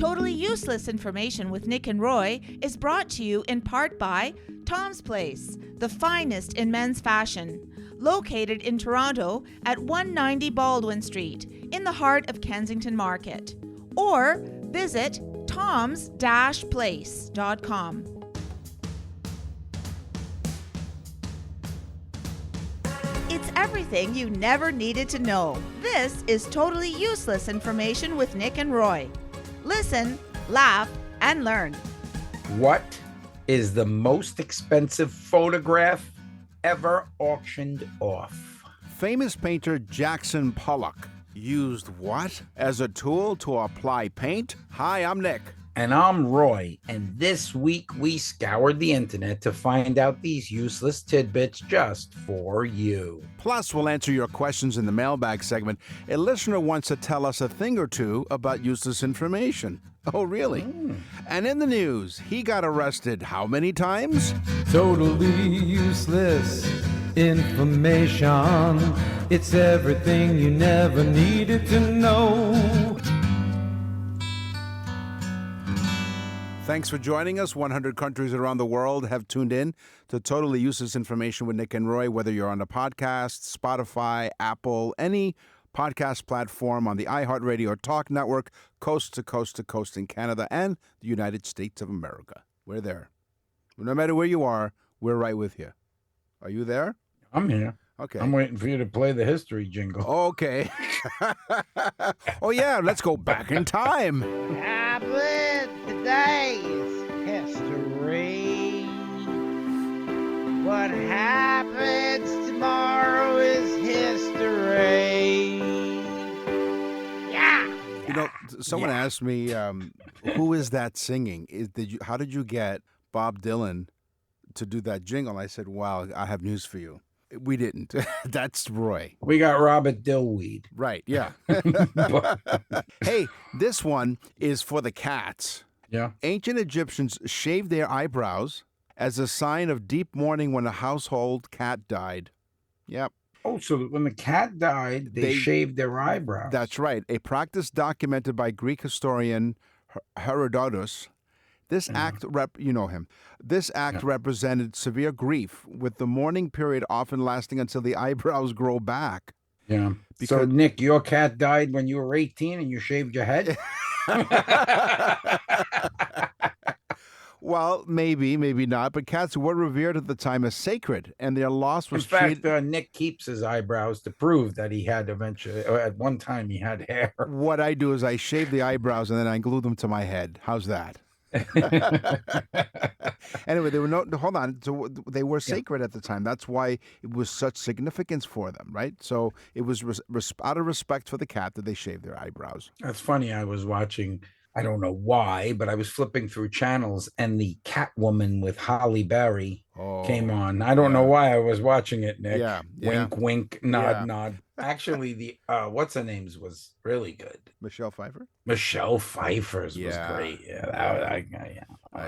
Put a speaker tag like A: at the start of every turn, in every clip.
A: Totally Useless Information with Nick and Roy is brought to you in part by Tom's Place, the finest in men's fashion, located in Toronto at 190 Baldwin Street, in the heart of Kensington Market. Or visit toms-place.com. It's everything you never needed to know. This is Totally Useless Information with Nick and Roy. Listen, laugh, and learn.
B: What is the most expensive photograph ever auctioned off?
C: Famous painter Jackson Pollock used what as a tool to apply paint? Hi, I'm Nick.
B: And I'm Roy, and this week we scoured the internet to find out these useless tidbits just for you.
C: Plus, we'll answer your questions in the mailbag segment. A listener wants to tell us a thing or two about useless information. Oh, really? And in the news, he got arrested how many times?
D: Totally useless information. It's everything you never needed to know.
C: Thanks for joining us. 100 countries around the world have tuned in to Totally Useless Information with Nick and Roy, whether you're on the podcast, Spotify, Apple, any podcast platform on the iHeartRadio or Talk Network, coast to coast in Canada and the United States of America. We're there. No matter where you are, we're right with you. Are you there?
B: I'm here.
C: Okay.
B: I'm waiting for you to play the history jingle.
C: Okay. Oh, yeah, let's go back in time.
E: Today's history. What happens tomorrow is history. Yeah.
C: You know, someone asked me, who is that singing? How did you get Bob Dylan to do that jingle? I said, well, I have news for you. We didn't. That's Roy.
B: We got Robert Dillweed.
C: Right, yeah. Hey, this one is for the cats.
B: Yeah.
C: Ancient Egyptians shaved their eyebrows as a sign of deep mourning when a household cat died. Yep.
B: Oh, so when the cat died, they shaved their eyebrows.
C: That's right. A practice documented by Greek historian Herodotus. This act, you know him. This act represented severe grief, with the mourning period often lasting until the eyebrows grow back.
B: Yeah. So, Nick, your cat died when you were 18 and you shaved your head?
C: Well, maybe not. But cats were revered at the time as sacred, and their loss was
B: treated. In fact, Nick keeps his eyebrows to prove that he had eventually, or at one time, he had hair.
C: What I do is I shave the eyebrows and then I glue them to my head. How's that? Anyway, they were sacred at the time. That's why it was such significance for them, right? So it was out of respect for the cat that they shaved their eyebrows.
B: That's funny. I was watching, I don't know why, but I was flipping through channels and the Catwoman with Halle Berry came on. I don't know why I was watching it, Nick. Wink, wink, nod, nod. Actually, the what's her name's was really good.
C: Michelle Pfeiffer.
B: Michelle Pfeiffer's was great. Yeah,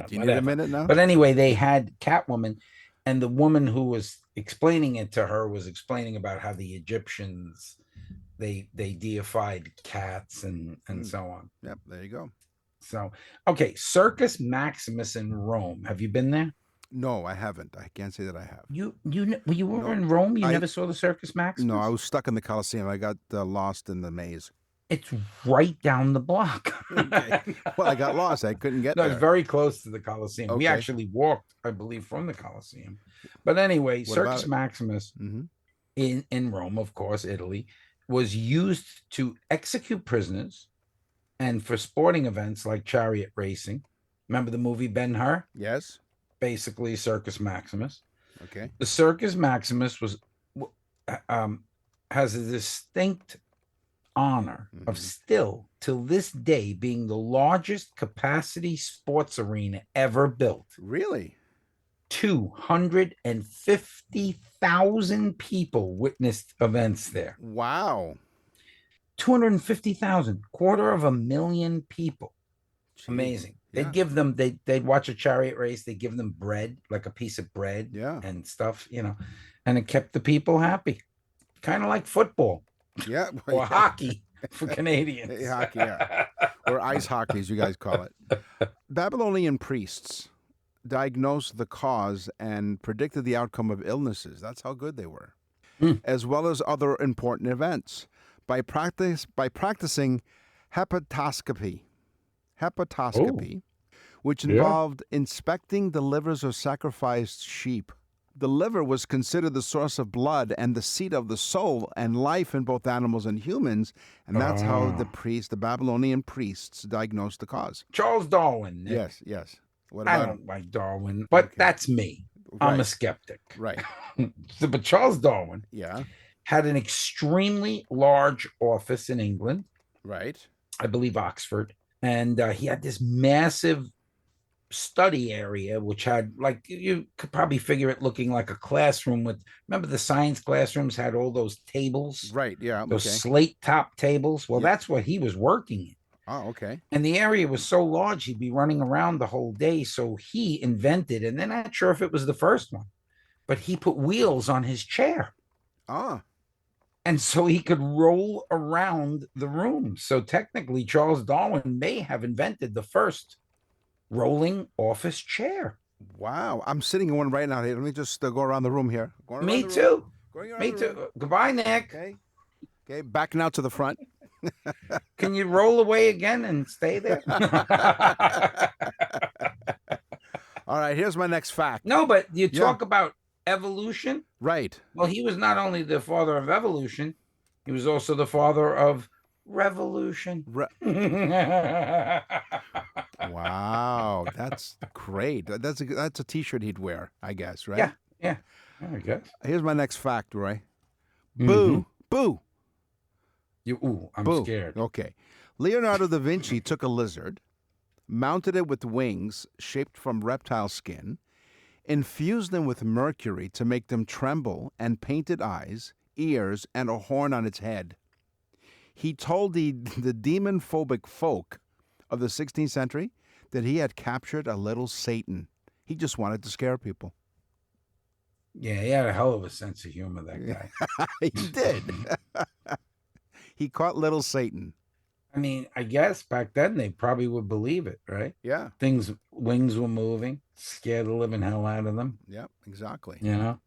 C: do you need a minute now?
B: But anyway, they had Catwoman, and the woman who was explaining it to her was explaining about how the Egyptians they deified cats and so on.
C: Yep, there you go.
B: So, okay, Circus Maximus in Rome. Have you been there?
C: No, I haven't. I can't say that I have.
B: You were in Rome? You never saw the Circus Maximus?
C: No, I was stuck in the Colosseum. I got lost in the maze.
B: It's right down the block.
C: Okay. Well, I got lost. I couldn't get there.
B: It's very close to the Colosseum. Okay. We actually walked, I believe, from the Colosseum. But anyway, Circus Maximus in Rome, of course, Italy, was used to execute prisoners and for sporting events like chariot racing. Remember the movie Ben-Hur?
C: Yes.
B: Basically, Circus Maximus.
C: Okay.
B: The Circus Maximus has a distinct honor of still, till this day, being the largest capacity sports arena ever built.
C: Really?
B: 250,000 people witnessed events there.
C: Wow.
B: 250,000, 250,000 people. Gee. Amazing. They'd give them, they'd watch a chariot race. They'd give them bread, like a piece of bread and stuff, and it kept the people happy. Kind of like football.
C: Yeah.
B: Or hockey. for Canadians.
C: Hockey, yeah. Or ice hockey, as you guys call it. Babylonian priests diagnosed the cause and predicted the outcome of illnesses. That's how good they were. As well as other important events. By practicing hepatoscopy, which involved inspecting the livers of sacrificed sheep. The liver was considered the source of blood and the seat of the soul and life in both animals and humans, and that's how the Babylonian priests diagnosed the cause.
B: Charles Darwin.
C: Nick. Yes.
B: What about I don't like Darwin, but that's me. I'm a skeptic.
C: Right.
B: But Charles Darwin had an extremely large office in England.
C: Right.
B: I believe Oxford. And he had this massive study area, which had, like, you could probably figure it looking like a classroom with, remember the science classrooms had all those tables?
C: Right, yeah.
B: Those slate top tables. Well, that's what he was working in.
C: Oh, okay.
B: And the area was so large, he'd be running around the whole day. So he invented, and they're not sure if it was the first one, but he put wheels on his chair. And so he could roll around the room. So technically, Charles Darwin may have invented the first rolling office chair.
C: Wow. I'm sitting in one right now. Here, let me just go around the room here.
B: Me too. Me too. Goodbye, Nick.
C: Okay. Back now to the front.
B: Can you roll away again and stay there?
C: All right. Here's my next fact.
B: No, but you talk about evolution.
C: Right.
B: Well, he was not only the father of evolution, he was also the father of revolution.
C: Wow, that's great. That's a T-shirt he'd wear, I guess, right?
B: Yeah, I guess.
C: Here's my next fact, Roy. Boo.
B: I'm scared.
C: Okay. Leonardo da Vinci took a lizard, mounted it with wings shaped from reptile skin, infused them with mercury to make them tremble, and painted eyes, ears, and a horn on its head. He told the demon-phobic folk of the 16th century that he had captured a little Satan. He just wanted to scare people.
B: Yeah, he had a hell of a sense of humor, that guy.
C: He did. He caught little Satan.
B: I mean, I guess back then they probably would believe it, right?
C: Yeah.
B: Wings were moving, scared the living hell out of them.
C: Yep, exactly.
B: You know?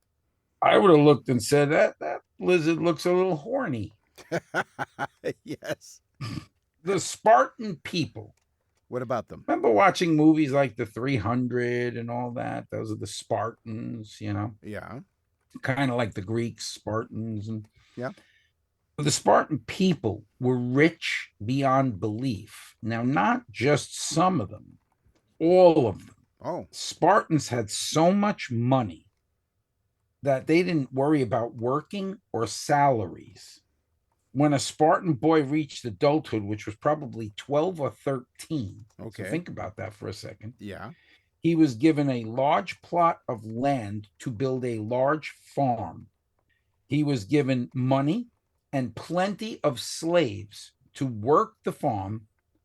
B: I would have looked and said, that lizard looks a little horny.
C: Yes.
B: The Spartan people.
C: What about them?
B: Remember watching movies like The 300 and all that? Those are the Spartans, you know?
C: Yeah.
B: Kind of like the Greeks, Spartans. And
C: yeah.
B: The Spartan people were rich beyond belief. Now, not just some of them, all of them.
C: Oh.
B: Spartans had so much money that they didn't worry about working or salaries. When a Spartan boy reached adulthood, which was probably 12 or 13,
C: okay.
B: So think about that for a second.
C: Yeah.
B: He was given a large plot of land to build a large farm. He was given money and plenty of slaves to work the farm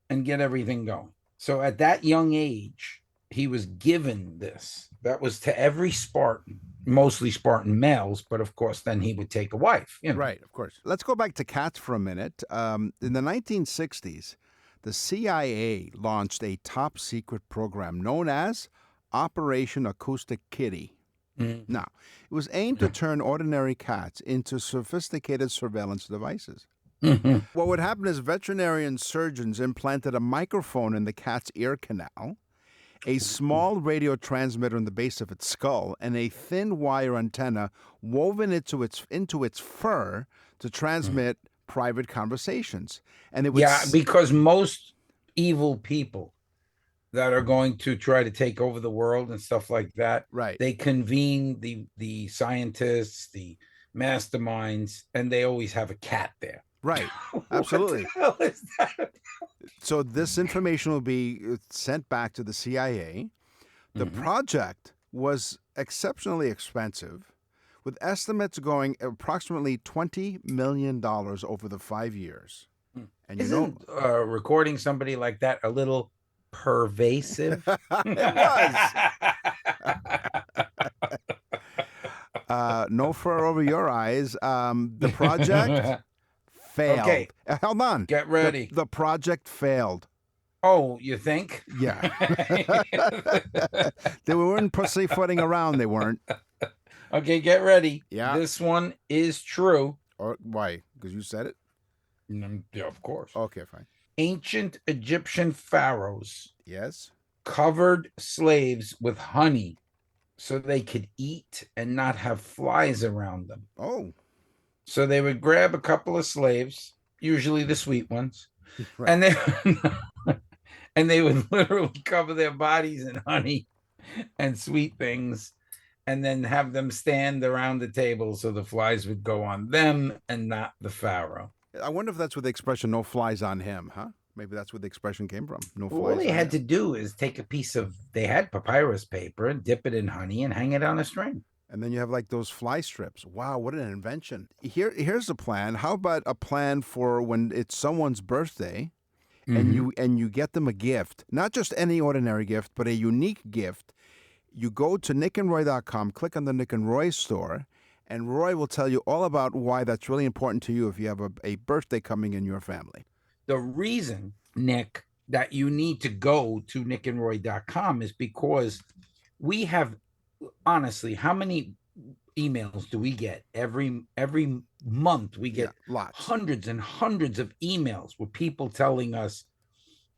B: and get everything going. So at that young age, he was given this. That was to every Spartan, mostly Spartan males, but of course, then he would take a wife. You know?
C: Right, of course. Let's go back to cats for a minute. In the 1960s, the CIA launched a top secret program known as Operation Acoustic Kitty. Now, it was aimed to turn ordinary cats into sophisticated surveillance devices. What would happen is veterinarian surgeons implanted a microphone in the cat's ear canal, a small radio transmitter in the base of its skull, and a thin wire antenna woven into its fur to transmit private conversations. And it would
B: because most evil people that are going to try to take over the world and stuff like that,
C: right?
B: They convene the scientists, the masterminds, and they always have a cat there.
C: Right. Absolutely.
B: What the hell is that?
C: So this information will be sent back to the CIA. The project was exceptionally expensive, with estimates going approximately $20 million over the 5 years. And
B: Isn't recording somebody like that a little pervasive?
C: It was. No fur over your eyes. The project failed.
B: Okay.
C: Hold on.
B: Get ready.
C: The project failed.
B: Oh, you think?
C: Yeah. They weren't pussyfooting around. They weren't.
B: Okay, get ready.
C: Yeah.
B: This one is true.
C: Or why? Because you said it?
B: Yeah, of course.
C: Okay, fine.
B: Ancient Egyptian pharaohs
C: Yes.
B: covered slaves with honey so they could eat and not have flies around them.
C: Oh.
B: So they would grab a couple of slaves, usually the sweet ones,
C: Right.
B: and they and they would literally cover their bodies in honey and sweet things, and then have them stand around the table so the flies would go on them and not the pharaoh.
C: I wonder if that's where the expression "no flies on him," huh? Maybe that's where the expression came from. No flies.
B: All they
C: on
B: had
C: him.
B: to do is take a piece of, they had papyrus paper and dip it in honey and hang it on a string.
C: And then you have like those fly strips. Wow, what an invention. Here's a plan. How about a plan for when it's someone's birthday and you get them a gift, not just any ordinary gift, but a unique gift. You go to nickandroy.com, click on the Nick and Roy store, and Roy will tell you all about why that's really important to you if you have a birthday coming in your family.
B: The reason, Nick, that you need to go to nickandroy.com is because we have, honestly, how many emails do we get every month? We get
C: lots,
B: hundreds and hundreds of emails with people telling us,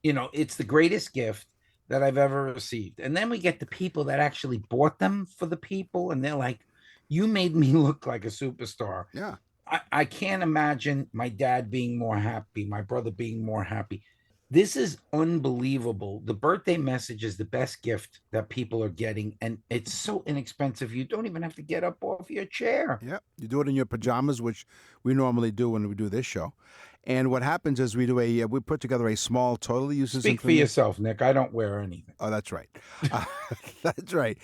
B: it's the greatest gift that I've ever received. And then we get the people that actually bought them for the people, and they're like, you made me look like a superstar.
C: Yeah.
B: I can't imagine my dad being more happy, my brother being more happy. This is unbelievable. The birthday message is the best gift that people are getting, and it's so inexpensive. You don't even have to get up off your chair.
C: Yeah, you do it in your pajamas, which we normally do when we do this show. And what happens is we put together a small, totally useless.
B: Speak for yourself, Nick. I don't wear anything.
C: Oh, that's right. That's right.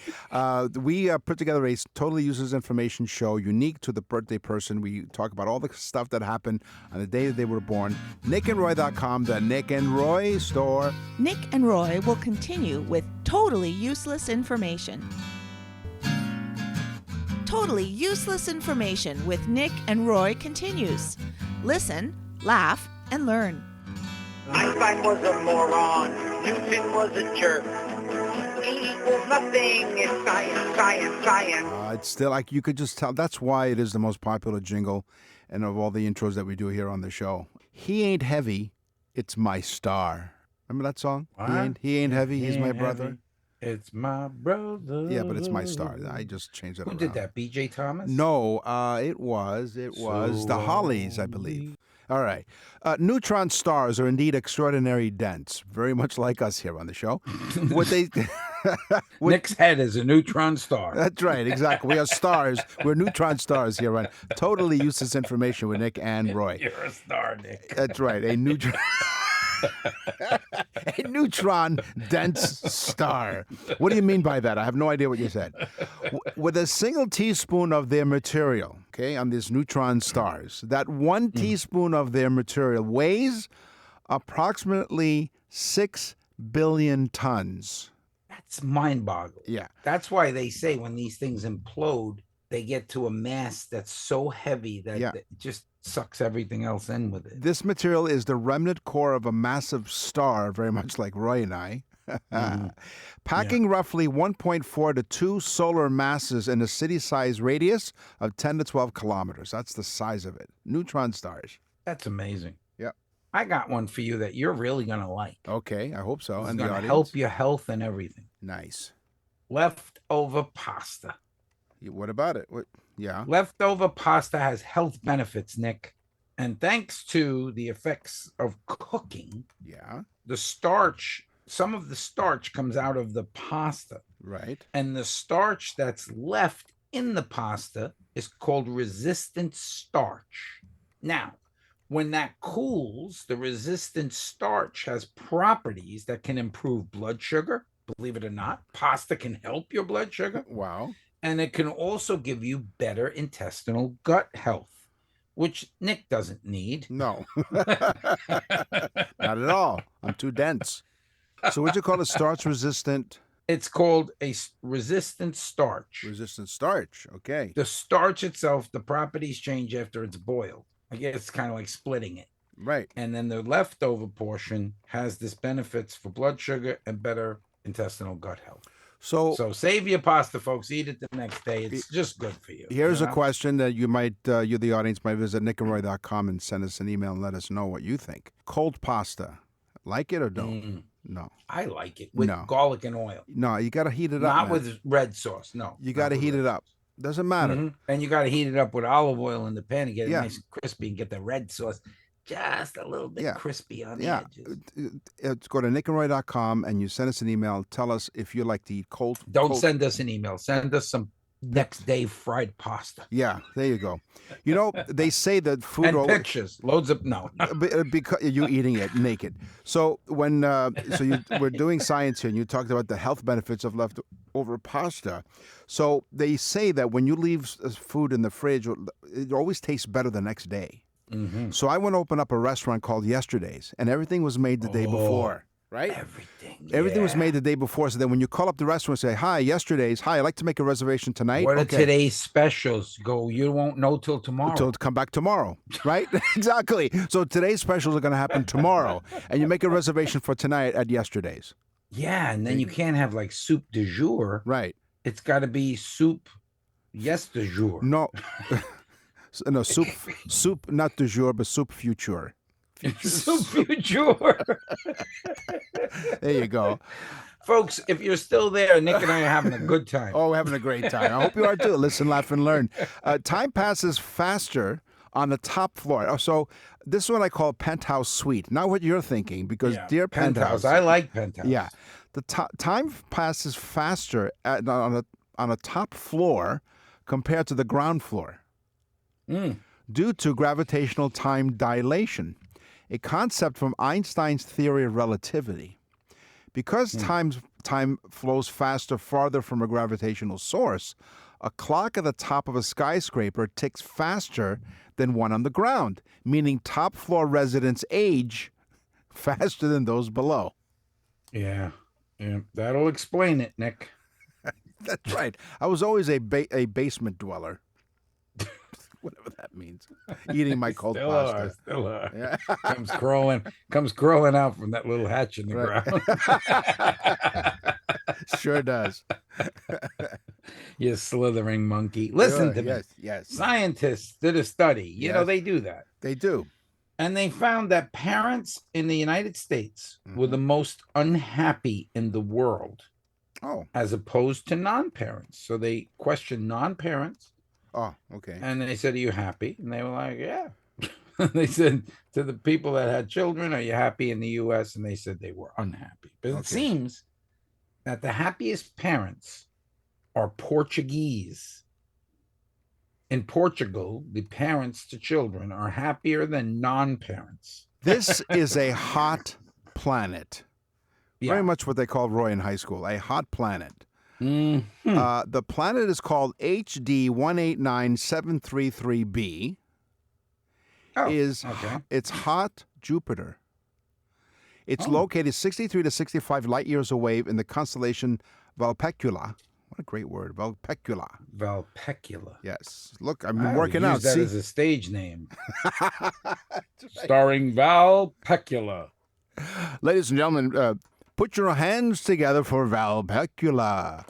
C: We put together a totally useless information show unique to the birthday person. We talk about all the stuff that happened on the day that they were born. NickandRoy.com, the Nick and Roy store.
A: Nick and Roy will continue with totally useless information. Totally useless information with Nick and Roy continues. Listen, laugh, and learn.
F: Einstein was a moron. Newton was a jerk. E equals nothing. It's science, science, science.
C: It's still like you could just tell. That's why it is the most popular jingle and of all the intros that we do here on the show. He ain't heavy. It's my star. Remember that song?
B: What?
C: He ain't heavy. He's my brother.
B: Heavy. It's my brother.
C: Yeah, but it's my star. I just changed it around.
B: Who did that? B.J. Thomas?
C: No, it was the Hollies, I believe. All right. Neutron stars are indeed extraordinary dense, very much like us here on the show.
B: Nick's head is a neutron star.
C: That's right, exactly. We are stars. We're neutron stars here on Totally Useless Information with Nick and Roy.
B: You're a star, Nick.
C: That's right, a neutron. A neutron dense star. What do you mean by that? I have no idea what you said. With a single teaspoon of their material, okay, on these neutron stars, that one teaspoon of their material weighs approximately 6 billion tons.
B: That's mind-boggling.
C: Yeah.
B: That's why they say when these things implode, they get to a mass that's so heavy that it just sucks everything else in with it.
C: This material is the remnant core of a massive star, very much like Roy and I. Packing roughly 1.4 to 2 solar masses in a city-sized radius of 10 to 12 kilometers. That's the size of it. Neutron stars.
B: That's amazing.
C: Yep.
B: I got one for you that you're really going to like.
C: Okay, I hope so.
B: It's
C: And
B: going
C: the
B: to
C: audience.
B: help your health and everything.
C: Nice.
B: Leftover pasta.
C: What about it? Yeah.
B: Leftover pasta has health benefits, Nick. And thanks to the effects of cooking, the starch, some of the starch comes out of the pasta.
C: Right.
B: And the starch that's left in the pasta is called resistant starch. Now, when that cools, the resistant starch has properties that can improve blood sugar. Believe it or not, pasta can help your blood sugar.
C: Wow.
B: And it can also give you better intestinal gut health, which Nick doesn't need.
C: No. Not at all. I'm too dense. So what'd you call it? Starch resistant?
B: It's called a resistant starch.
C: Resistant starch. Okay.
B: The starch itself, the properties change after it's boiled. I guess it's kind of like splitting it.
C: Right.
B: And then the leftover portion has this benefits for blood sugar and better intestinal gut health. So save your pasta, folks. Eat it the next day. It's just good for you.
C: Here's a question that you, the audience, might visit nickandroy.com and send us an email and let us know what you think. Cold pasta, like it or don't? No.
B: I like it with garlic and oil.
C: No, you got to heat it up.
B: Not with red sauce. No.
C: You got to heat it up. Doesn't matter.
B: And you got to heat it up with olive oil in the pan and get it nice and crispy and get the red sauce just a little bit crispy on the edges.
C: Go to nickandroy.com and you send us an email. Tell us if you like to eat cold.
B: Don't send us an email. Send us some next day fried pasta.
C: Yeah, there you go. You know, they say that food
B: and pictures, loads of
C: because you eating it naked. So when we're doing science here, and you talked about the health benefits of leftover pasta. So they say that when you leave food in the fridge, it always tastes better the next day.
B: Mm-hmm.
C: So I went to open up a restaurant called Yesterday's, and everything was made the day before. Right? Everything was made the day before. So then when you call up the restaurant and say, hi, Yesterday's, hi, I'd like to make a reservation tonight.
B: What are today's specials? Go, you won't know till tomorrow.
C: Till come back tomorrow, right? Exactly. So today's specials are going to happen tomorrow. And you make a reservation for tonight at Yesterday's.
B: Yeah, and then you can't have like soup du jour.
C: Right.
B: It's got to be soup yes du jour.
C: No. No, soup not du jour, but soup future.
B: Soup future.
C: There you go.
B: Folks, if you're still there, Nick and I are having a good time.
C: Oh, we're having a great time. I hope you are too. Listen, laugh, and learn. Time passes faster on the top floor. So this is what I call penthouse suite. Not what you're thinking, because dear penthouse.
B: I like penthouse.
C: Yeah. The time passes faster on a top floor compared to the ground floor due to gravitational time dilation, a concept from Einstein's theory of relativity. Because time flows faster farther from a gravitational source, a clock at the top of a skyscraper ticks faster than one on the ground, meaning top floor residents age faster than those below.
B: Yeah, that'll explain it, Nick.
C: That's right. I was always a basement dweller. Whatever that means. Eating my cold pasta.
B: Still are. Yeah. comes crawling out from that little hatch in the ground.
C: Sure does.
B: You slithering monkey. Listen to me.
C: Yes.
B: Scientists did a study. You know, they do that.
C: They do.
B: And they found that parents in the United States were the most unhappy in the world.
C: Oh.
B: As opposed to non-parents. So they questioned non-parents.
C: Oh, okay.
B: And they said, are you happy? And they were like, yeah. They said to the people that had children, are you happy in the U.S.? And they said they were unhappy. But it seems that the happiest parents are Portuguese. In Portugal, the parents to children are happier than non-parents.
C: This is a hot planet. Yeah. Very much what they called Roy in high school, a hot planet. The planet is called HD 189733b. It's hot Jupiter. It's located 63 to 65 light years away in the constellation Vulpecula. What a great word, Vulpecula.
B: Vulpecula.
C: Yes. Look, I've been working out.
B: That as a stage name. Starring Vulpecula.
C: Ladies and gentlemen, put your hands together for Vulpecula.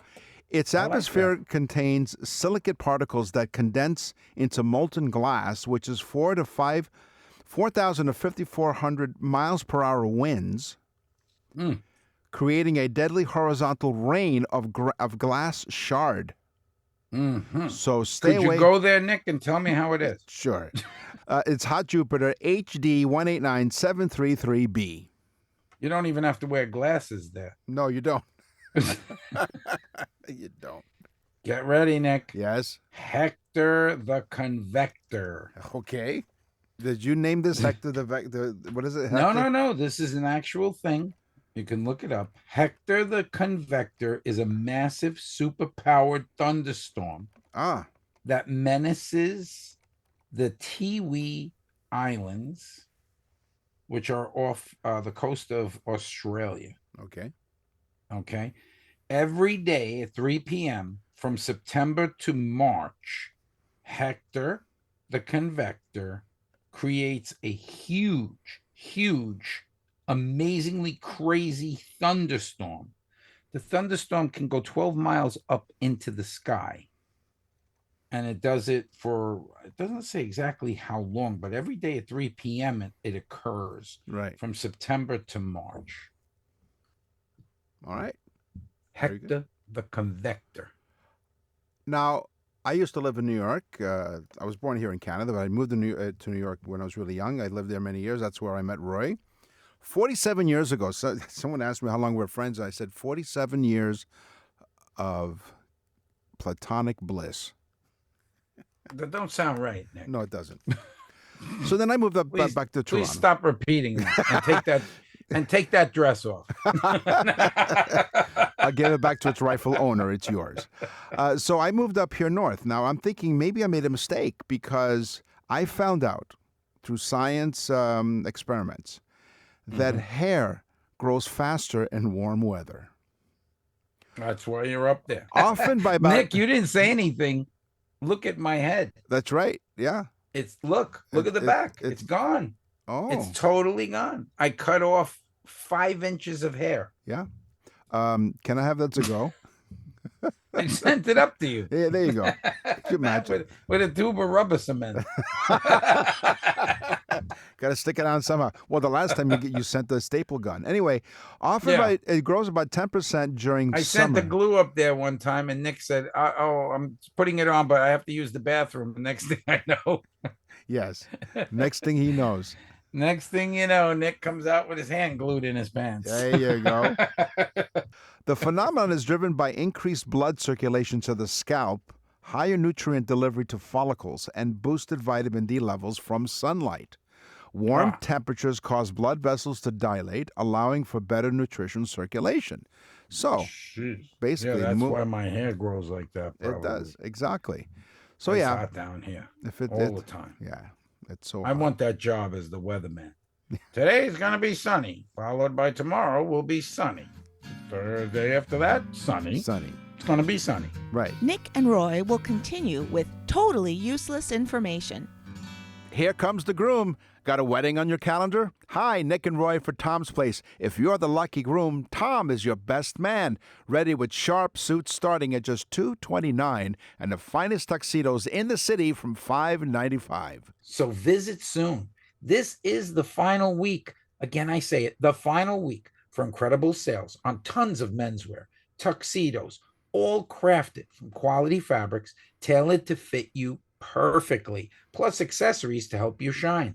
C: Its atmosphere contains silicate particles that condense into molten glass, which is 4,000 to 5,400 miles per hour winds, creating a deadly horizontal rain of glass shard. So stay away.
B: Could you go there, Nick, and tell me how it is?
C: Sure. It's hot Jupiter, HD 189733b.
B: You don't even have to wear glasses there.
C: No, you don't. You don't.
B: Get ready, Nick.
C: Yes.
B: Hector the Convector.
C: Okay. Did you name this Hector the Vector? What is it? Hector?
B: No. This is an actual thing. You can look it up. Hector the Convector is a massive superpowered thunderstorm that menaces the Tiwi Islands, which are off the coast of Australia. Okay. Every day at 3 p.m. from September to March, Hector the Convector creates a huge, huge, amazingly crazy thunderstorm. The thunderstorm can go 12 miles up into the sky. And it does it for, it doesn't say exactly how long, but every day at 3 p.m. it occurs.
C: Right.
B: From September to March.
C: All right.
B: Hector the Convector.
C: Now, I used to live in New York. I was born here in Canada, but I moved to New York when I was really young. I lived there many years. That's where I met Roy. 47 years ago, so someone asked me how long we're friends. I said 47 years of platonic bliss.
B: That don't sound right, Nick.
C: No, it doesn't. So then I moved up back to Toronto.
B: Please stop repeating that and take that dress off.
C: I'll give it back to its rightful owner. It's yours. So I moved up here north. Now I'm thinking maybe I made a mistake because I found out through science experiments that hair grows faster in warm weather.
B: That's why you're up there.
C: Often by about...
B: Nick, you didn't say anything. Look at my head.
C: That's right. Yeah.
B: Look at the back. It's gone.
C: Oh.
B: It's totally gone. I cut off 5 inches of hair.
C: Yeah. Can I have that to go?
B: I sent it up to you.
C: Yeah, there you go. Good match.
B: with a tube of rubber cement.
C: Got to stick it on somehow. Well, the last time you sent the staple gun. Anyway, it grows about 10% during summer.
B: I sent the glue up there one time, and Nick said, "Oh, I'm putting it on, but I have to use the bathroom." The next thing I know.
C: Yes. Next thing he knows.
B: Next thing you know, Nick comes out with his hand glued in his pants.
C: There you go. The phenomenon is driven by increased blood circulation to the scalp, higher nutrient delivery to follicles, and boosted vitamin D levels from sunlight. Warm temperatures cause blood vessels to dilate, allowing for better nutrition circulation. So, basically,
B: that's why my hair grows like that. Probably.
C: It does, exactly. So
B: it's hot down here all the time.
C: Yeah, it's so.
B: I want that job as the weatherman. Today's gonna be sunny, followed by tomorrow will be sunny. Thursday after that, sunny.
C: Sunny.
B: It's gonna be sunny.
C: Right.
A: Nick and Roy will continue with totally useless information.
C: Here comes the groom. Got a wedding on your calendar? Hi, Nick and Roy for Tom's Place. If you're the lucky groom, Tom is your best man. Ready with sharp suits starting at just $229 and the finest tuxedos in the city from $595.
B: So visit soon. This is the final week. Again, I say it, the final week for incredible sales on tons of menswear, tuxedos, all crafted from quality fabrics, tailored to fit you perfectly, plus accessories to help you shine.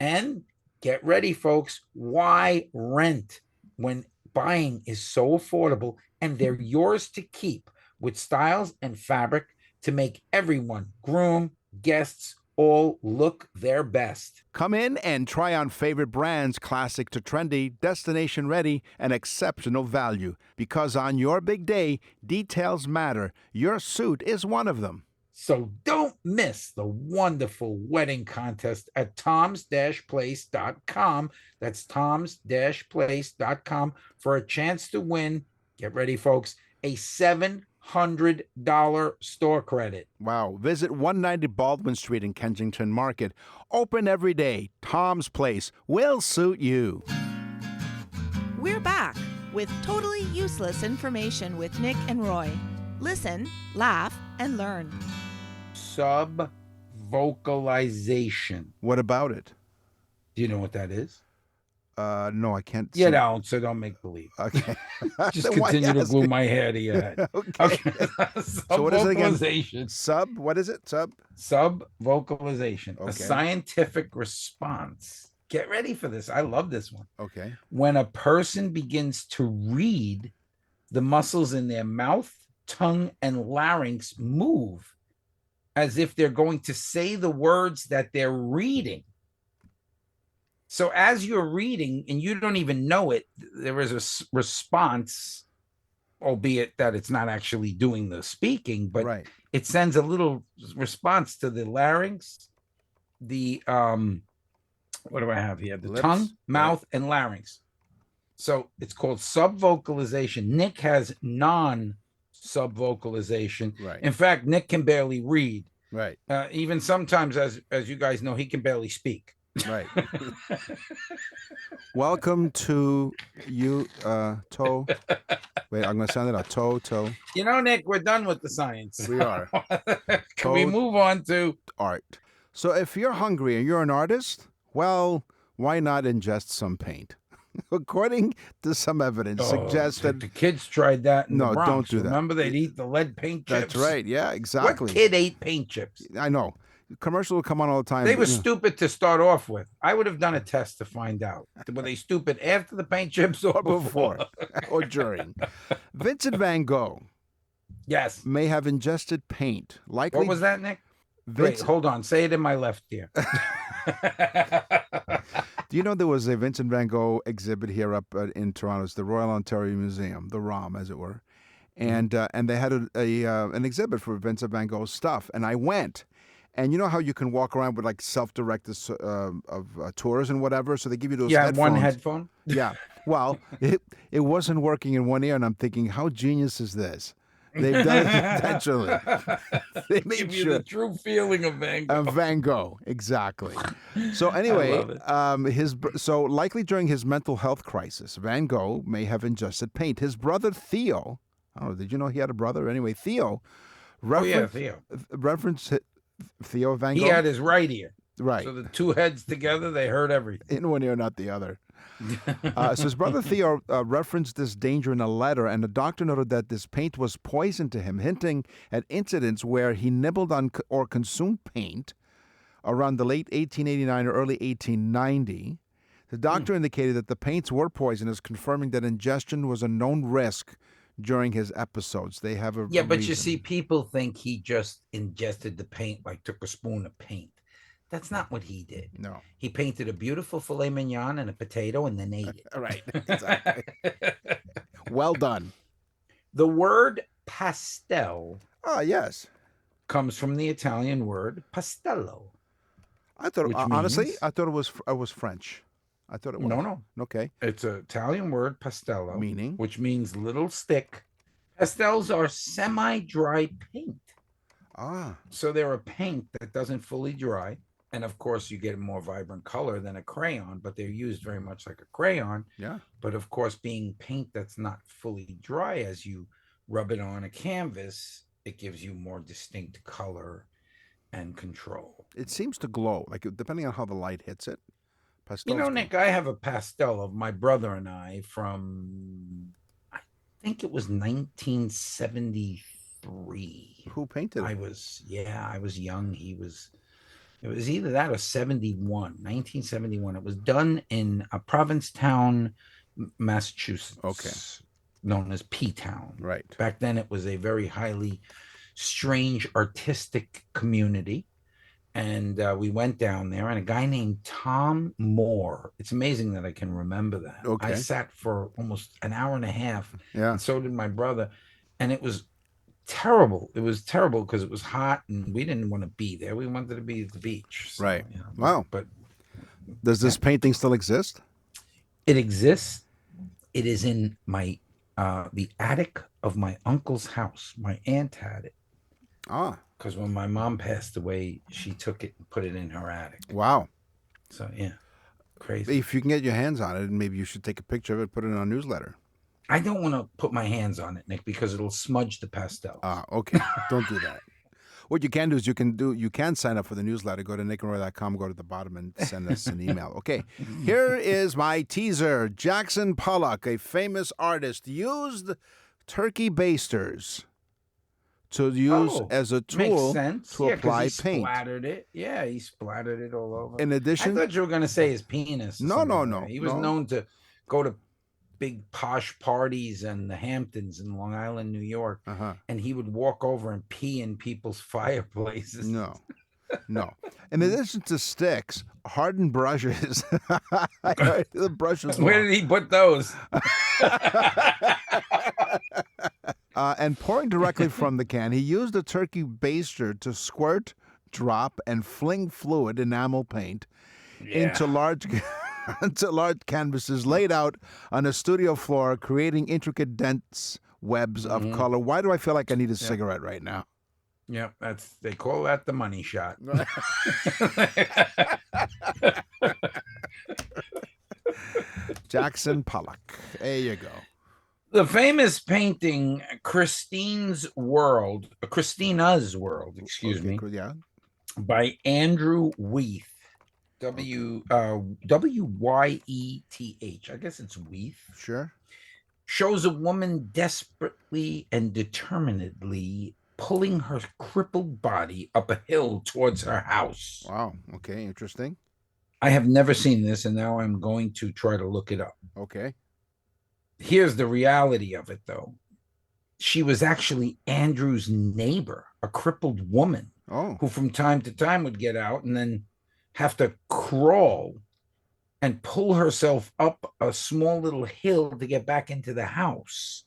B: And get ready, folks. Why rent when buying is so affordable and they're yours to keep with styles and fabric to make everyone, groom, guests, all look their best.
C: Come in and try on favorite brands, classic to trendy, destination ready, and exceptional value. Because on your big day, details matter. Your suit is one of them.
B: So don't miss the wonderful wedding contest at toms-place.com. That's toms-place.com for a chance to win, get ready, folks, a $700 store credit.
C: Wow. Visit 190 Baldwin Street in Kensington Market. Open every day. Tom's Place will suit you.
A: We're back with totally useless information with Nick and Roy. Listen, laugh, and learn.
B: Sub-vocalization.
C: What about it?
B: Do you know what that is?
C: No, I can't.
B: You don't, so don't make believe.
C: Okay.
B: Just continue to glue my hair to your head.
C: Okay. So what is it again? What is it?
B: Sub-vocalization.
C: Okay.
B: A scientific response. Get ready for this. I love this one.
C: Okay.
B: When a person begins to read, the muscles in their mouth, tongue, and larynx move as if they're going to say the words that they're reading. So as you're reading and you don't even know it, there is a response, albeit that it's not actually doing the speaking, but it sends a little response to the larynx, the what do I have here? The lips, tongue, mouth, and larynx. So it's called subvocalization. Nick has non-subvocalization.
C: Right.
B: In fact, Nick can barely read.
C: Right.
B: Even sometimes, as you guys know, he can barely speak.
C: Right. Welcome to you, Toe. Wait, I'm going to sound it out. Toe.
B: You know, Nick, we're done with the science.
C: We are.
B: Can we move on to
C: art? So if you're hungry and you're an artist, well, why not ingest some paint? According to some evidence, suggested
B: the kids tried that in the Bronx.
C: Don't do that.
B: Remember, they'd eat the lead paint chips?
C: That's right. Yeah, exactly.
B: What kid ate paint chips?
C: I know. Commercials would come on all the time.
B: They were stupid to start off with. I would have done a test to find out. Were they stupid after the paint chips or before?
C: Or during? Vincent van Gogh.
B: Yes.
C: May have ingested paint. Likely.
B: What was that, Nick? Wait, hold on. Say it in my left ear.
C: Do you know there was a Vincent van Gogh exhibit here up in Toronto? It's the Royal Ontario Museum, the ROM, as it were. And they had an exhibit for Vincent van Gogh's stuff. And I went. And you know how you can walk around with like self-directed tours and whatever? So they give you those headphones.
B: One headphone?
C: Yeah. Well, it wasn't working in one ear, and I'm thinking, how genius is this? They've done it intentionally. They made
B: give you the true feeling of Van Gogh.
C: Van Gogh, exactly. So anyway, so likely during his mental health crisis, Van Gogh may have ingested paint. His brother Theo, I don't know, did you know he had a brother? Anyway, Theo. Reference Theo Van Gogh.
B: He had his right ear.
C: Right.
B: So the two heads together, they heard everything.
C: In one ear, not the other. So his brother Theo referenced this danger in a letter, and the doctor noted that this paint was poison to him, hinting at incidents where he nibbled on or consumed paint around the late 1889 or early 1890. The doctor indicated that the paints were poisonous, confirming that ingestion was a known risk during his episodes. They have a
B: but
C: reason.
B: You see, people think he just ingested the paint, like took a spoon of paint. That's not what he did.
C: No.
B: He painted a beautiful filet mignon and a potato and then ate it.
C: Right. Exactly. Well done.
B: The word pastel
C: yes,
B: comes from the Italian word pastello.
C: I thought I thought it was French. I thought it was.
B: No.
C: Okay.
B: It's an Italian word, pastello.
C: Meaning?
B: Which means little stick. Pastels are semi-dry paint. So they're a paint that doesn't fully dry. And of course, you get a more vibrant color than a crayon, but they're used very much like a crayon.
C: Yeah.
B: But of course, being paint that's not fully dry, as you rub it on a canvas, it gives you more distinct color and control.
C: It seems to glow, like depending on how the light hits it.
B: You know, Nick, I have a pastel of my brother and I from, I think it was 1973.
C: Who painted it?
B: I was young. It was either that or 1971. It was done in a Provincetown, Massachusetts, known as P-Town.
C: Right.
B: Back then, it was a very highly strange artistic community. And we went down there, and a guy named Tom Moore. It's amazing that I can remember that.
C: Okay.
B: I sat for almost an hour and a half.
C: Yeah.
B: And so did my brother. And it was terrible. It was terrible because it was hot, and we didn't want to be there. We wanted to be at the beach. So,
C: right.
B: You know,
C: wow.
B: But
C: does this painting still exist?
B: It exists. It is in my the attic of my uncle's house. My aunt had it. Because when my mom passed away, she took it and put it in her attic.
C: Wow.
B: So, yeah. Crazy.
C: If you can get your hands on it, maybe you should take a picture of it, put it in our newsletter.
B: I don't want to put my hands on it, Nick, because it'll smudge the pastel.
C: Okay. Don't do that. What you can do is you can sign up for the newsletter. Go to nickandroy.com, go to the bottom and send us an email. Okay. Here is my teaser. Jackson Pollock, a famous artist, used turkey basters to use as a tool to apply paint.
B: Splattered it. Yeah, he splattered it all over.
C: In addition,
B: I thought you were going to say his penis.
C: No.
B: He was known to go to big posh parties in the Hamptons in Long Island, New York, and he would walk over and pee in people's fireplaces.
C: No. In addition to sticks, hardened brushes. The brushes.
B: Where did he put those?
C: And pouring directly from the can, he used a turkey baster to squirt, drop, and fling fluid enamel paint into large canvases laid out on a studio floor, creating intricate dense webs of color. Why do I feel like I need a cigarette right now?
B: Yeah, they call that the money shot.
C: Jackson Pollock. There you go.
B: The famous painting Christina's World, excuse me,
C: yeah,
B: by Andrew Wyeth. Wyeth. I guess it's Wyeth.
C: Sure.
B: Shows a woman desperately and determinedly pulling her crippled body up a hill towards her house.
C: Wow. Okay. Interesting.
B: I have never seen this, and now I'm going to try to look it up.
C: Okay.
B: Here's the reality of it, though. She was actually Andrew's neighbor, a crippled woman who from time to time would get out and then have to crawl and pull herself up a small little hill to get back into the house.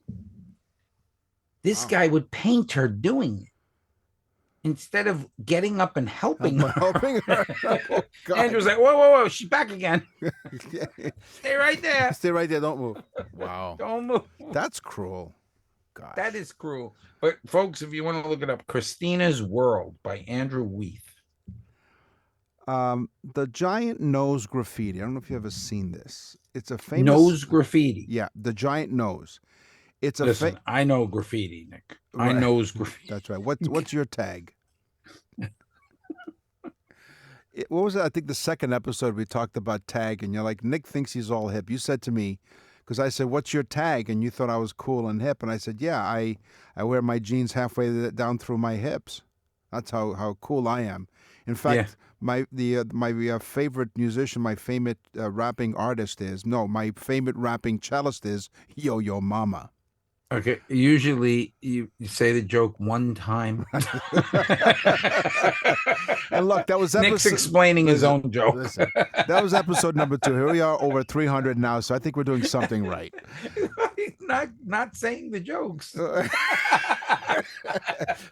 B: This guy would paint her doing it instead of getting up and helping her. Oh, Andrew's like, whoa, she's back again. Stay right there.
C: Stay right there. Don't move. Wow.
B: Don't move.
C: That's cruel. God.
B: That is cruel. But folks, if you want to look it up, Christina's World by Andrew Wyeth.
C: The giant nose graffiti. I don't know if you've ever seen this. It's a famous
B: nose graffiti.
C: Yeah, the giant nose. It's
B: Listen, I know graffiti, Nick. Right. I knows graffiti.
C: That's right. What's your tag? What was it? I think the second episode we talked about tag, and you're like, Nick thinks he's all hip. You said to me, because I said, what's your tag? And you thought I was cool and hip. And I said, yeah, I wear my jeans halfway down through my hips. That's how cool I am. In fact, my favorite musician, my favorite rapping artist my favorite rapping cellist is Yo-Yo Mama.
B: Okay, usually you say the joke one time.
C: And look, that was
B: Nick's explaining his own joke.
C: Listen, that was episode number 2. Here we are, over 300 now, so I think we're doing something right.
B: Not saying the jokes.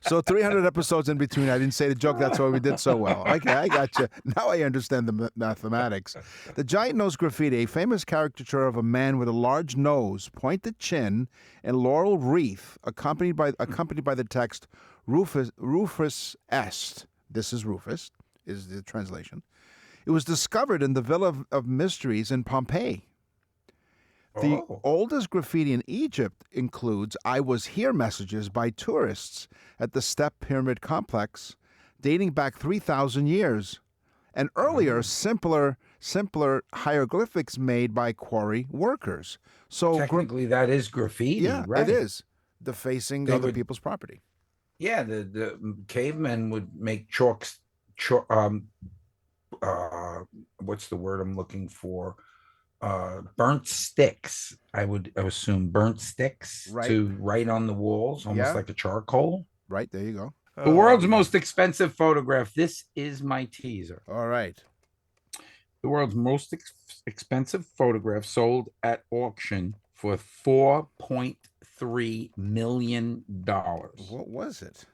C: So 300 episodes in between. I didn't say the joke. That's why we did so well. Okay, I got you. Now I understand the mathematics. The giant nose graffiti, a famous caricature of a man with a large nose, pointed chin, and laurel wreath, accompanied by the text Rufus est. This is Rufus, is the translation. It was discovered in the Villa of Mysteries in Pompeii. The oldest graffiti in Egypt includes "I was here" messages by tourists at the Step Pyramid complex, dating back 3,000 years, and earlier, simpler hieroglyphics made by quarry workers. So
B: technically, that is graffiti.
C: Yeah,
B: right?
C: It is defacing other people's property.
B: Yeah, the cavemen would make what's the word I'm looking for? Burnt sticks. I would assume burnt sticks to write on the walls, almost like a charcoal.
C: Right, there you go.
B: The world's most expensive photograph. This is my teaser.
C: All right.
B: The world's most expensive photograph sold at auction for $4.3 million.
C: What was it?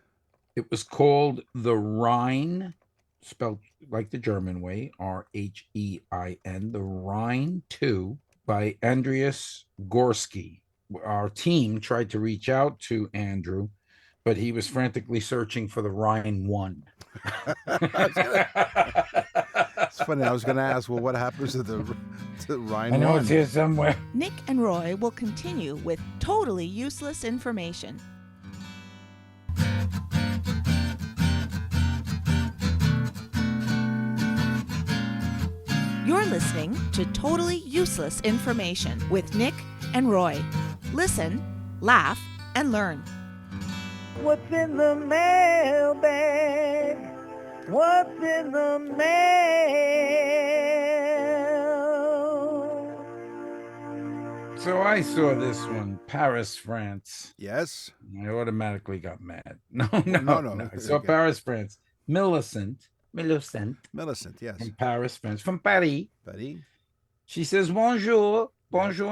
B: It was called the Rhine, spelled like the German way, Rhein, the Rhine 2 by Andreas Gorski. Our team tried to reach out to Andrew, but he was frantically searching for the Rhine 1.
C: It's funny. I was going to ask, well, what happens to the Rhine 1?
B: I know it's here somewhere.
A: Nick and Roy will continue with totally useless information. You're listening to Totally Useless Information with Nick and Roy. Listen, laugh, and learn.
E: What's in the mailbag? What's in the mail?
B: So I saw this one, Paris, France.
C: Yes.
B: I automatically got mad. No. I saw
C: Okay.
B: Paris, France. Millicent,
C: yes.
B: from Paris, France, from Paris.
C: Paris.
B: She says, bonjour,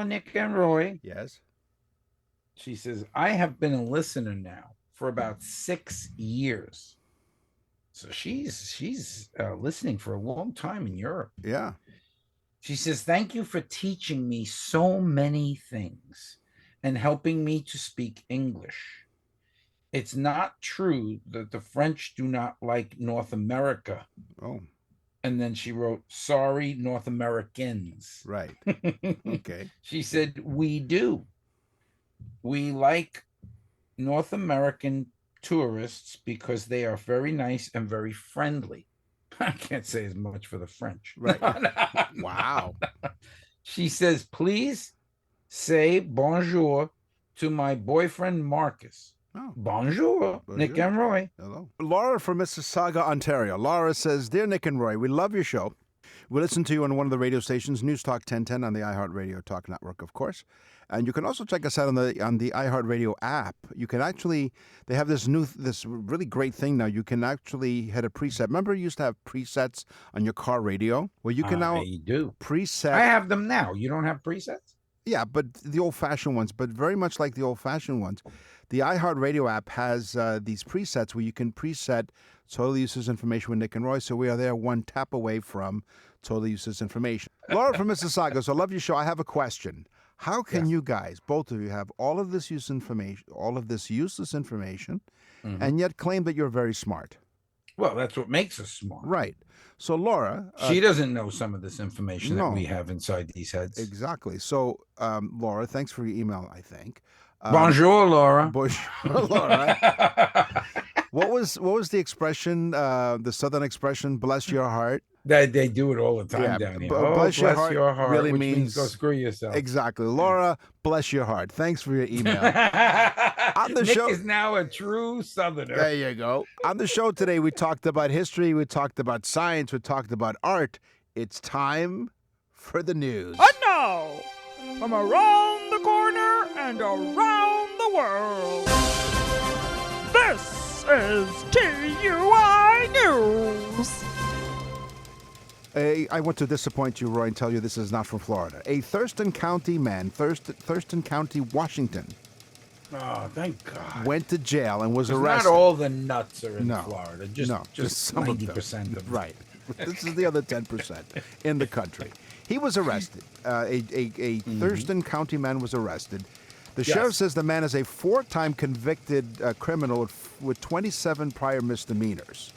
B: Nick and Roy.
C: Yes.
B: She says, I have been a listener now for about 6 years. So she's listening for a long time in Europe.
C: Yeah.
B: She says, thank you for teaching me so many things and helping me to speak English. It's not true that the French do not like North America.
C: Oh.
B: And then she wrote, sorry, North Americans.
C: Right. Okay.
B: She said, we do. We like North American tourists because they are very nice and very friendly. I can't say as much for the French.
C: Right. Wow.
B: She says, please say bonjour to my boyfriend, Marcus.
C: Oh.
B: Bonjour, Nick and Roy.
C: Hello. Laura from Mississauga, Ontario. Laura says, Dear Nick and Roy, we love your show. We listen to you on one of the radio stations, News Talk 1010 on the iHeartRadio Talk Network, of course. And you can also check us out on the iHeartRadio app. You can actually, they have this really great thing now. You can actually hit a preset. Remember you used to have presets on your car radio? Well, you can now
B: do.
C: preset.
B: I have them now. You don't have presets?
C: Yeah, but the old-fashioned ones, but very much like the old-fashioned ones. The iHeartRadio app has these presets where you can preset Total Useless Information with Nick and Roy, so we are there one tap away from Total Useless Information. Laura from Mississauga, so I love your show. I have a question. How can you guys, both of you, have all of this useless information, and yet claim that you're very smart?
B: Well, that's what makes us smart.
C: Right. So, Laura...
B: she doesn't know some of this information that we have inside these heads.
C: Exactly. So, Laura, thanks for your email, I think.
B: Bonjour, Laura.
C: Bonjour, Laura. What was the expression, the Southern expression, bless your heart?
B: They do it all the time down here.
C: Bless your heart really
B: which
C: means
B: go screw yourself.
C: Exactly. Laura, bless your heart. Thanks for your email. On the
B: Nick
C: show
B: is now a true Southerner.
C: There you go. On the show today, we talked about history, we talked about science, we talked about art. It's time for the news.
G: And now, from around the corner and around the world, this is TUI News.
C: I want to disappoint you, Roy, and tell you this is not from Florida. A Thurston County man, Thurston County, Washington,
B: oh, thank God,
C: went to jail and was arrested.
B: Not all the nuts are in Florida. Just 90% of them.
C: Right. This is the other 10% in the country. He was arrested. A Thurston County man was arrested. The sheriff says the man is a 4-time convicted criminal with 27 prior misdemeanors.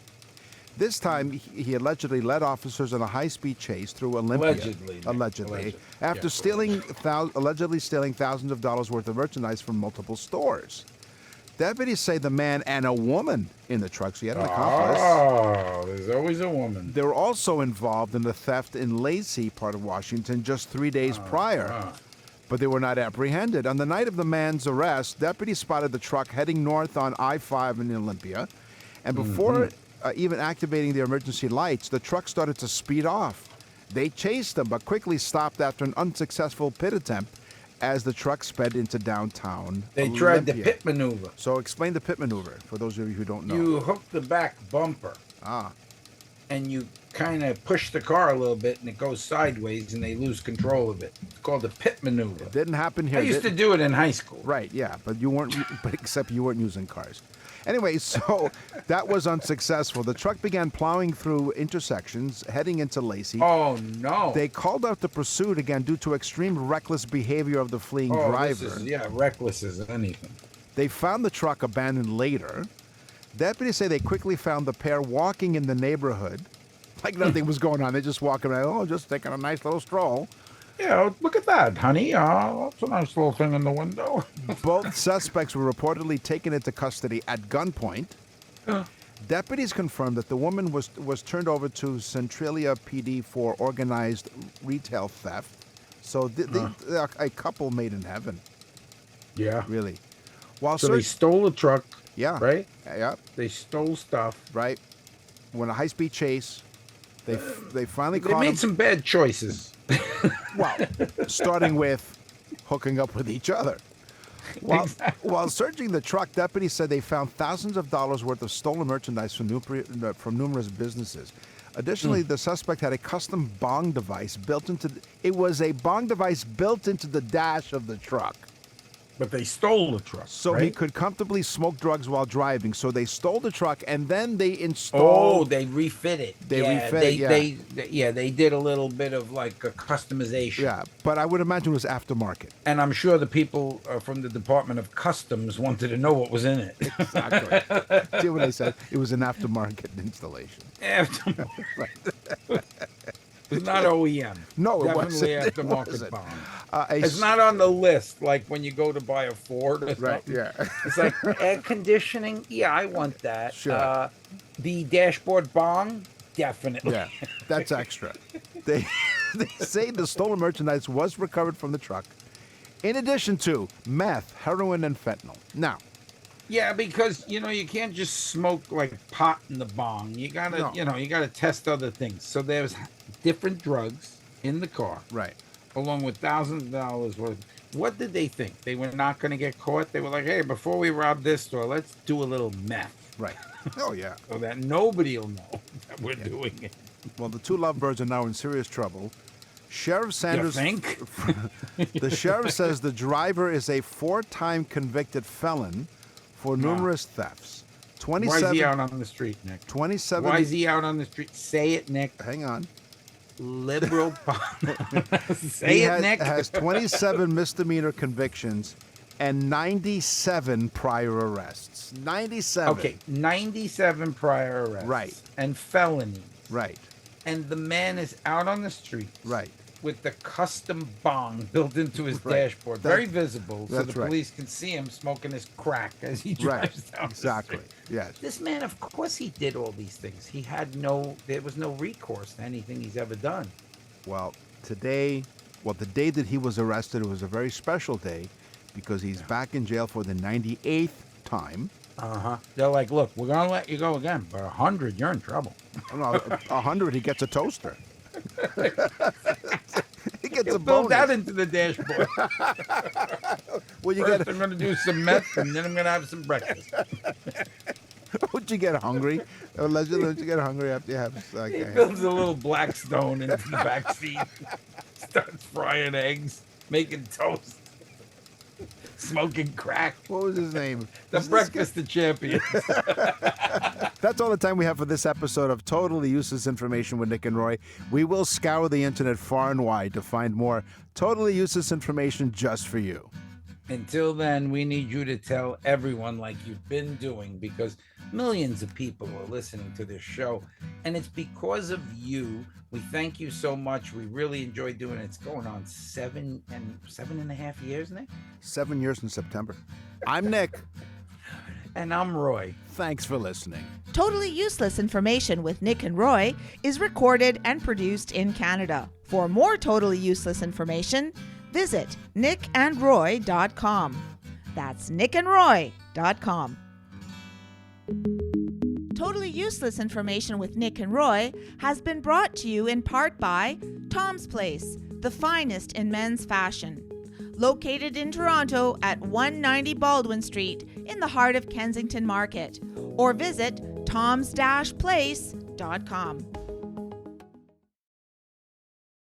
C: This time, he allegedly led officers on a high-speed chase through Olympia. Allegedly. After allegedly stealing thousands of dollars worth of merchandise from multiple stores. Deputies say the man and a woman in the truck, so he had an accomplice.
B: Oh, there's always a woman.
C: They were also involved in the theft in Lacey, part of Washington, just 3 days prior. But they were not apprehended. On the night of the man's arrest, deputies spotted the truck heading north on I-5 in Olympia. And before even activating their emergency lights, the truck started to speed off. They chased them, but quickly stopped after an unsuccessful pit attempt as the truck sped into downtown
B: They
C: Olympia.
B: tried the pit maneuver.
C: So explain the pit maneuver, for those of you who don't know.
B: You hook the back bumper. And you kind of push the car a little bit, and it goes sideways, and they lose control of it. It's called the pit maneuver.
C: It didn't happen here.
B: I used to do it in high school.
C: Right, yeah, but you weren't. But except you weren't using cars. Anyway, so that was unsuccessful. The truck began plowing through intersections, heading into Lacey.
B: Oh, no.
C: They called out the pursuit again due to extreme reckless behavior of the fleeing driver.
B: This is, reckless as anything.
C: They found the truck abandoned later. Deputies say they quickly found the pair walking in the neighborhood. Like nothing was going on. They're just walking around, just taking a nice little stroll.
B: Yeah, look at that, honey. That's a nice little thing in the window.
C: Both suspects were reportedly taken into custody at gunpoint. Deputies confirmed that the woman was turned over to Centralia PD for organized retail theft. So a couple made in heaven.
B: Yeah.
C: Really.
B: So they stole a truck.
C: Yeah.
B: Right?
C: Yeah.
B: They stole stuff.
C: Right. Went a high-speed chase. They finally
B: They
C: caught
B: made
C: him.
B: some bad choices.
C: Well, starting with hooking up with each other. While searching the truck, deputies said they found thousands of dollars worth of stolen merchandise from numerous businesses. Additionally, the suspect had a custom bong device built into the dash of the truck.
B: But they stole the truck.
C: So
B: right?
C: he could comfortably smoke drugs while driving. So they stole the truck and then they installed.
B: Oh, they refit it.
C: They refit it.
B: They did a little bit of like a customization.
C: Yeah, but I would imagine it was aftermarket.
B: And I'm sure the people from the Department of Customs wanted to know what was in it.
C: Exactly. See what I said? It was an aftermarket installation.
B: Aftermarket. It's not OEM.
C: No, it
B: Definitely
C: wasn't.
B: aftermarket bomb.
C: It's
B: It's not on the list, like when you go to buy a Ford or something.
C: right. Yeah.
B: It's like air conditioning. Yeah, I want that.
C: Sure.
B: The dashboard bong, definitely.
C: Yeah, that's extra. They say the stolen merchandise was recovered from the truck, in addition to meth, heroin, and fentanyl. Now,
B: Yeah, because you can't just smoke like pot in the bong. You gotta, you gotta test other things. So there's different drugs in the car,
C: right.
B: along with thousands of dollars worth. What did they think? They were not going to get caught. They were like, hey, before we rob this store, let's do a little meth.
C: Right. Oh, yeah.
B: So that nobody will know that we're doing it.
C: Well, the two lovebirds are now in serious trouble. Sheriff Sanders.
B: You think?
C: The sheriff says the driver is a 4-time convicted felon for numerous thefts. 27.
B: Why is he out on the street, Nick?
C: 27.
B: Why is he out on the street? Say it, Nick.
C: Hang on.
B: Liberal. Say
C: He
B: it, Nick.
C: has 27 misdemeanor convictions and 97 prior arrests. 97.
B: Okay, 97 prior arrests.
C: Right.
B: And felonies.
C: Right.
B: And the man is out on the street.
C: Right.
B: With the custom bong built into his
C: Right.
B: dashboard. Very visible, so
C: that's
B: the
C: right.
B: police can see him smoking his crack as he
C: Right.
B: drives down
C: Exactly.
B: the street.
C: Yes.
B: This man, of course he did all these things. There was no recourse to anything he's ever done.
C: Well, the day that he was arrested, it was a very special day because he's back in jail for the 98th time.
B: Uh-huh. They're like, look, we're going to let you go again, but 100, you're in trouble.
C: No, 100, he gets a toaster. He gets
B: He'll
C: a
B: build
C: bonus.
B: that into the dashboard.
C: Well, you
B: First,
C: get.
B: I'm going to do some meth, and then I'm going to have some breakfast.
C: Would you get hungry? Allegedly, would you get hungry after you have?
B: He builds a little Blackstone into the back seat, starts frying eggs, making toast, smoking crack.
C: What was his name?
B: The Breakfast of Champions.
C: That's all the time we have for this episode of Totally Useless Information with Nick and Roy. We will scour the internet far and wide to find more totally useless information just for you.
B: Until then, we need you to tell everyone like you've been doing, because millions of people are listening to this show, and it's because of you. We thank you so much. We really enjoy doing it. It's going on 7.5 years, Nick.
C: 7 years in September. I'm Nick.
B: And I'm Roy.
C: Thanks for listening.
A: Totally Useless Information with Nick and Roy is recorded and produced in Canada. For more totally useless information, visit nickandroy.com. That's nickandroy.com. Totally Useless Information with Nick and Roy has been brought to you in part by Tom's Place, the finest in men's fashion. Located in Toronto at 190 Baldwin Street in the heart of Kensington Market. Or visit toms-place.com.